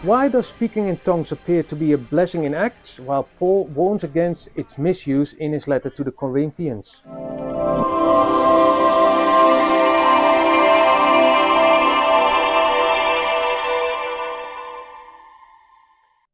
Why does speaking in tongues appear to be a blessing in Acts, while Paul warns against its misuse in his letter to the Corinthians?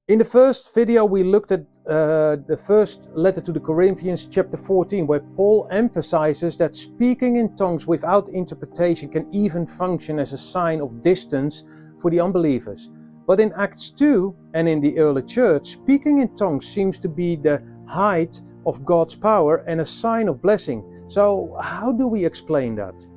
In the first video we looked at the first letter to the Corinthians, chapter 14, where Paul emphasizes that speaking in tongues without interpretation can even function as a sign of distance for the unbelievers. But in Acts 2 and in the early church, speaking in tongues seems to be the height of God's power and a sign of blessing. So how do we explain that?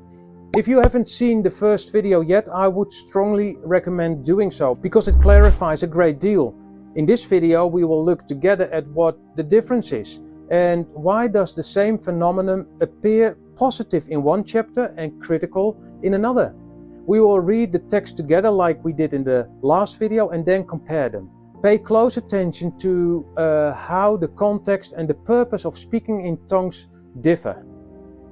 If you haven't seen the first video yet, I would strongly recommend doing so, because it clarifies a great deal. In this video we will look together at what the difference is and why does the same phenomenon appear positive in one chapter and critical in another. We will read the text together like we did in the last video and then compare them. Pay close attention to how the context and the purpose of speaking in tongues differ.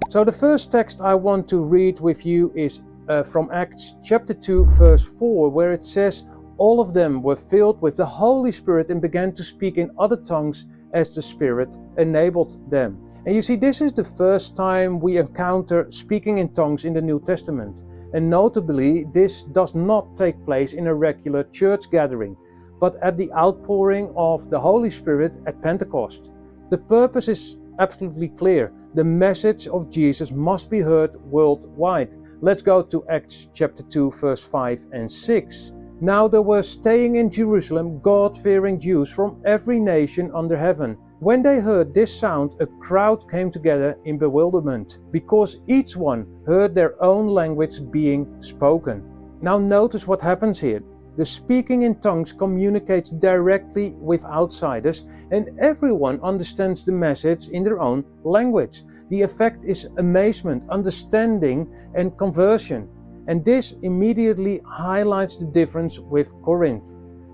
So the first text I want to read with you is from Acts chapter 2 verse 4, where it says, "All of them were filled with the Holy Spirit and began to speak in other tongues as the Spirit enabled them." And you see, this is the first time we encounter speaking in tongues in the New Testament. And notably, this does not take place in a regular church gathering, but at the outpouring of the Holy Spirit at Pentecost. The purpose is absolutely clear. The message of Jesus must be heard worldwide. Let's go to Acts chapter 2, verse 5 and 6. "Now there were staying in Jerusalem God-fearing Jews from every nation under heaven. When they heard this sound, a crowd came together in bewilderment, because each one heard their own language being spoken." Now notice what happens here. The speaking in tongues communicates directly with outsiders, and everyone understands the message in their own language. The effect is amazement, understanding, and conversion. And this immediately highlights the difference with Corinth.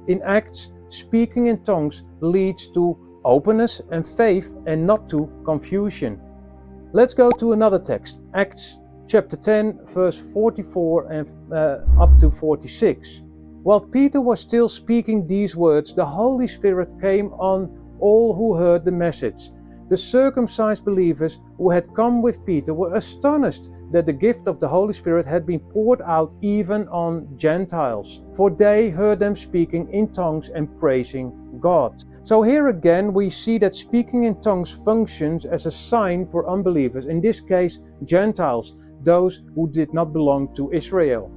In Acts, speaking in tongues leads to openness and faith and not to confusion. Let's go to another text, Acts chapter 10, verse 44 and up to 46. "While Peter was still speaking these words, the Holy Spirit came on all who heard the message. The circumcised believers who had come with Peter were astonished that the gift of the Holy Spirit had been poured out even on Gentiles, for they heard them speaking in tongues and praising God." So here again we see that speaking in tongues functions as a sign for unbelievers, in this case Gentiles, those who did not belong to Israel.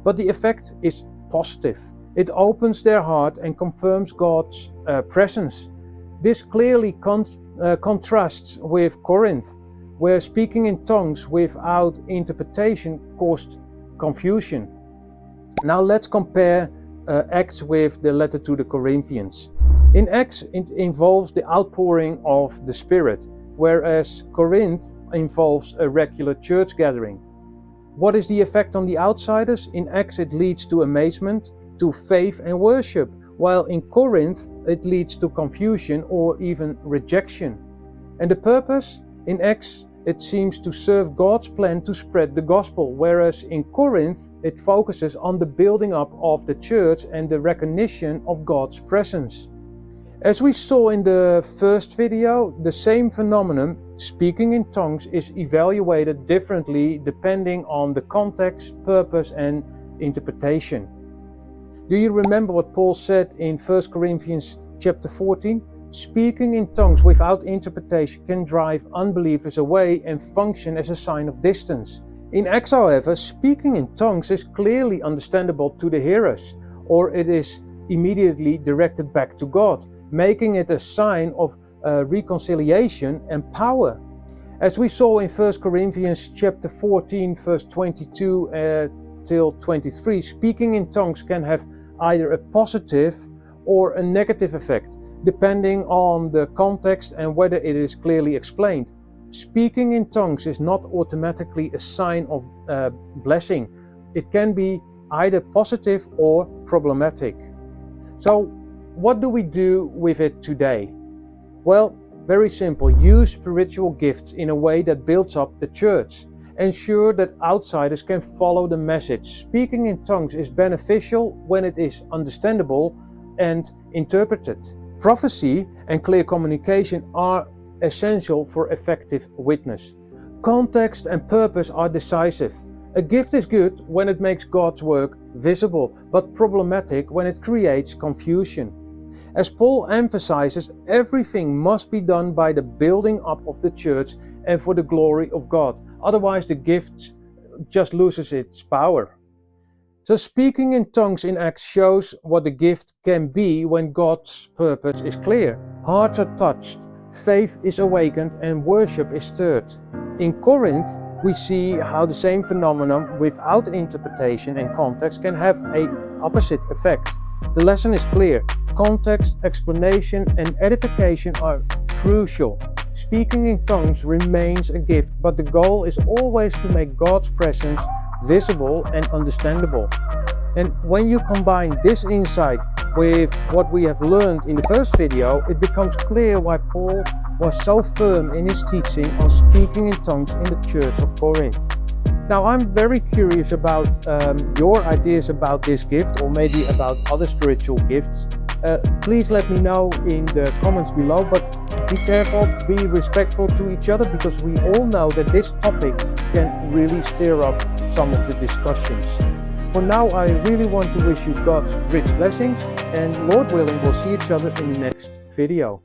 But the effect is positive. It opens their heart and confirms God's presence. This clearly contrasts with Corinth, where speaking in tongues without interpretation caused confusion. Now let's compare Acts with the letter to the Corinthians. In Acts it involves the outpouring of the Spirit, whereas Corinth involves a regular church gathering. What is the effect on the outsiders? In Acts it leads to amazement, to faith and worship, while in Corinth it leads to confusion or even rejection. And the purpose? In Acts it seems to serve God's plan to spread the gospel, whereas in Corinth it focuses on the building up of the church and the recognition of God's presence. As we saw in the first video, the same phenomenon, speaking in tongues, is evaluated differently depending on the context, purpose and interpretation. Do you remember what Paul said in 1 Corinthians chapter 14? Speaking in tongues without interpretation can drive unbelievers away and function as a sign of distance. In Acts, however, speaking in tongues is clearly understandable to the hearers, or it is immediately directed back to God, making it a sign of reconciliation and power. As we saw in 1 Corinthians chapter 14 verse 22 till 23, speaking in tongues can have either a positive or a negative effect, depending on the context and whether it is clearly explained. Speaking in tongues is not automatically a sign of blessing. It can be either positive or problematic. So what do we do with it today? Well, very simple. Use spiritual gifts in a way that builds up the church. ensure that outsiders can follow the message. Speaking in tongues is beneficial when it is understandable and interpreted. Prophecy and clear communication are essential for effective witness. Context and purpose are decisive. A gift is good when it makes God's work visible, but problematic when it creates confusion. As Paul emphasizes, everything must be done by the building up of the church and for the glory of God. Otherwise, the gift just loses its power. So speaking in tongues in Acts shows what the gift can be when God's purpose is clear. Hearts are touched, faith is awakened, and worship is stirred. In Corinth, we see how the same phenomenon without interpretation and context can have an opposite effect. The lesson is clear. Context, explanation, and edification are crucial. Speaking in tongues remains a gift, but the goal is always to make God's presence visible and understandable. And when you combine this insight with what we have learned in the first video, it becomes clear why Paul was so firm in his teaching on speaking in tongues in the church of Corinth. Now, I'm very curious about your ideas about this gift, or maybe about other spiritual gifts. Please let me know in the comments below, but be careful, be respectful to each other, because we all know that this topic can really stir up some of the discussions. For now, I really want to wish you God's rich blessings, and Lord willing, we'll see each other in the next video.